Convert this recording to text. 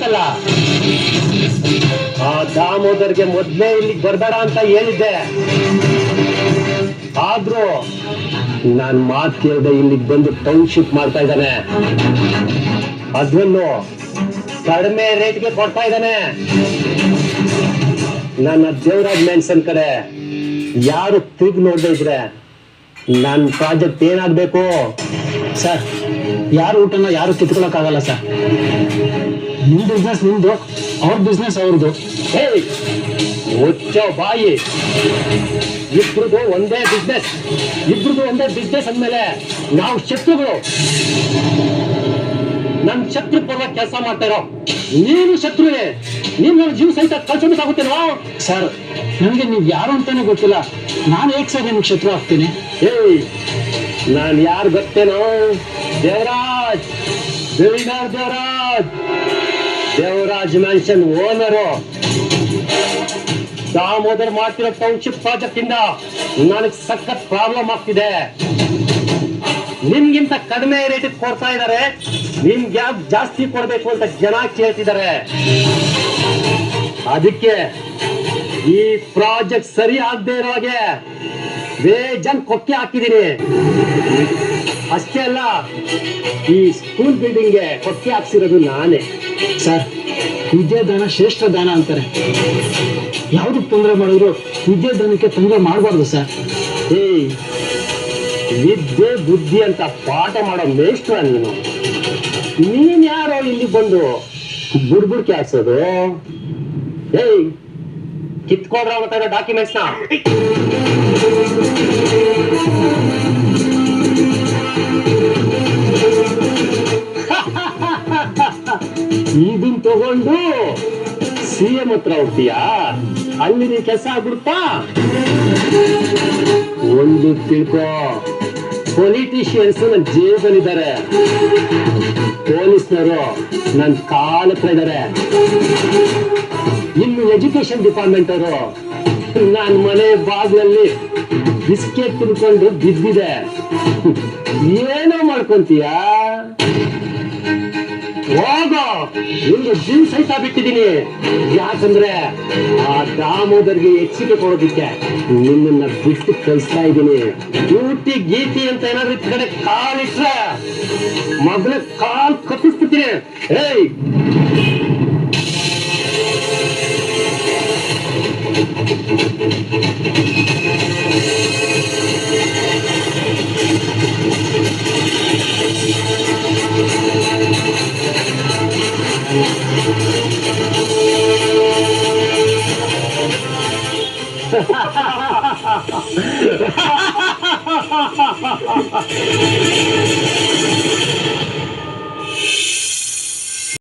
ಬಂತಲ್ಲ, ಆ ದಾಮೋದರ್ಗೆ ಮೊದ್ಲೇ ಇಲ್ಲಿಗೆ ಬರ್ಬೇಡ ಅಂತ ಹೇಳಿದ್ದೆ. ಆದ್ರೂ ನಾನ್ ಮಾತು ಕೇಳ್ದೆ ಇಲ್ಲಿಗೆ ಬಂದು ಟೌನ್ಶಿಪ್ ಮಾಡ್ತಾ ಇದ್ದಾನೆ. ಅದ್ರಲ್ಲೂ ಕಡಿಮೆ ರೇಟ್ಗೆ ಕೊಡ್ತಾ ಇದ್ದಾನೆ. ನನ್ನ ದೇವರಾಜ್ ಮೆನ್ಸನ್ ಕಡೆ ಯಾರು ತಿರುಗಿ ನೋಡ್ದೆ ಇದ್ರೆ ನನ್ನ ಪ್ರಾಜೆಕ್ಟ್ ಏನಾಗ್ಬೇಕು? ಸರ್, ಯಾರು ಊಟನ ಯಾರು ಕಿತ್ಕೊಳಕ್ಕಾಗಲ್ಲ ಸರ್. ನಿಮ್ ಬಿಸ್ನೆಸ್ ನಿಮ್ದು, ಅವ್ರ ಬಿಸ್ನೆಸ್ ಅವ್ರದ್ದು. ಮುಚ್ಚೋ ಬಾಯಿ. ಇಬ್ರದು ಒಂದೇ ಬಿಸ್ನೆಸ್ ಅಂದ್ಮೇಲೆ ನಾವು ಶತ್ರುಗಳು. ನನ್ ಶತ್ರು ಪರವಾಗಿ ಕೆಲಸ ಮಾಡ್ತಾ ಇರೋ ನೀನು ಶತ್ರುವೇ. ನೀನ್ ನನ್ನ ಜೀವ ಸಹಿತ ಕಳ್ಸೋದಕ್ಕಾಗುತ್ತೇನೋ? ಸರ್, ನನ್ಗೆ ನೀವ್ ಯಾರು ಅಂತಾನೆ ಗೊತ್ತಿಲ್ಲ. ನಾನು ಹೇಗ್ ಸರ್ ನಿಮ್ಗೆ ಶತ್ರು ಆಗ್ತೀನಿ? ನಾನ್ ಯಾರು ಗೊತ್ತೇನೋ? Devaraj, Devaraj mansion owner. ದಾಮೋದರ್ ಮಾಡ್ತಿರೋ ಟೌನ್ಶಿಪ್ ಪ್ರಾಜೆಕ್ಟ್ ಇಂದ ನನಗೆ ಸಖತ್ ಪ್ರಾಬ್ಲಮ್ ಆಗ್ತಿದೆ. ನಿಮ್ಗಿಂತ ಕಡಿಮೆ ರೇಟ್ ಕೊಡ್ತಾ ಇದಾರೆ, ನಿಮ್ಗೆ ಯಾಕೆ ಜಾಸ್ತಿ ಕೊಡ್ಬೇಕು ಅಂತ ಜನ ಕೇಳ್ತಿದ್ದಾರೆ. ಅದಕ್ಕೆ ಈ ಪ್ರಾಜೆಕ್ಟ್ ಸರಿ ಆಗದೆ ಇರೋ ಹಾಗೆ ಬೇಜಾನ್ ಕೊಕ್ಕೆ ಹಾಕಿದೀನಿ. ಅಷ್ಟೇ ಅಲ್ಲ, ಈ ಸ್ಕೂಲ್ ಬಿಲ್ಡಿಂಗ್ಗೆ ಕೊಕ್ಕೆ ಹಾಕ್ಸಿರೋದು ನಾನೇ. ಸರ್, ವಿದ್ಯಾದಾನ ಶ್ರೇಷ್ಠ ದಾನ ಅಂತಾರೆ. ಯಾವ್ದಕ್ ತೊಂದರೆ ಮಾಡಿದ್ರು ವಿದ್ಯಾದಾನಕ್ಕೆ ತೊಂದರೆ ಮಾಡಬಾರ್ದು ಸರ್. ವಿದ್ಯೆ ಬುದ್ಧಿ ಅಂತ ಪಾಠ ಮಾಡೋ ಮೇಷ್ಟ್ರ ನೀನ್ ಯಾರೋ ಇಲ್ಲಿ ಬಂದು ಬುಡ್ಬುಡ್ಕೆ ಹಾಕ್ಸೋದು? ಕಿತ್ಕೊಡ್ರ ಅವನ ಡಾಕ್ಯುಮೆಂಟ್ಸ್ ನ. ಇದನ್ ತಗೊಂಡು CM ಹತ್ರ ಹೋಗ್ತೀಯಾ? ಅಲ್ಲಿ ನೀನ್ ಕೆಲಸ ಆಗ್ಬಿಡ್ತಾ? ಒಂದು ತಿಳ್ಕೋ, ಪೊಲಿಟಿಷಿಯನ್ಸ್ ನನ್ನ ಜೇಬಲ್ಲಿದ್ದಾರೆ, ಪೊಲೀಸ್ನವರು ನನ್ನ ಕಾಲ ಹತ್ರ ಇದ್ದಾರೆ, ಇನ್ನು ಎಜುಕೇಶನ್ ಡಿಪಾರ್ಟ್ಮೆಂಟ್ ಅವರು ನನ್ನ ಮನೆ ಬಾಗ್ಲಲ್ಲಿ ಬಿಸ್ಕೆಟ್ ತಿನ್ಕೊಂಡು ಬಿದ್ದಿದೆ. ಏನೋ ಮಾಡ್ಕೊಂತೀಯಾ? ಹೋಗೋ, ನಿಮ್ಗೆ ಜೀವ ಸಹಿತ ಬಿಟ್ಟಿದ್ದೀನಿ. ಯಾಕಂದ್ರೆ ಆ ದಾಮೋದರ್ಗೆ ಹೆಚ್ಚಿಗೆ ಕೊಡೋದಿಕ್ಕೆ ನಿನ್ನನ್ನ ಬಿಟ್ಟು ಕಳಿಸ್ತಾ ಇದ್ದೀನಿ. ಡ್ಯೂಟಿ ಗೀಟಿ ಅಂತ ಏನಾದ್ರು ಈ ಕಡೆ ಕಾಲಿಟ್ರೆ ಮೊದಲೇ ಕಾಲ್ ಕಪ್ಪಿಸ್ಬಿಡ್ತೀನಿ.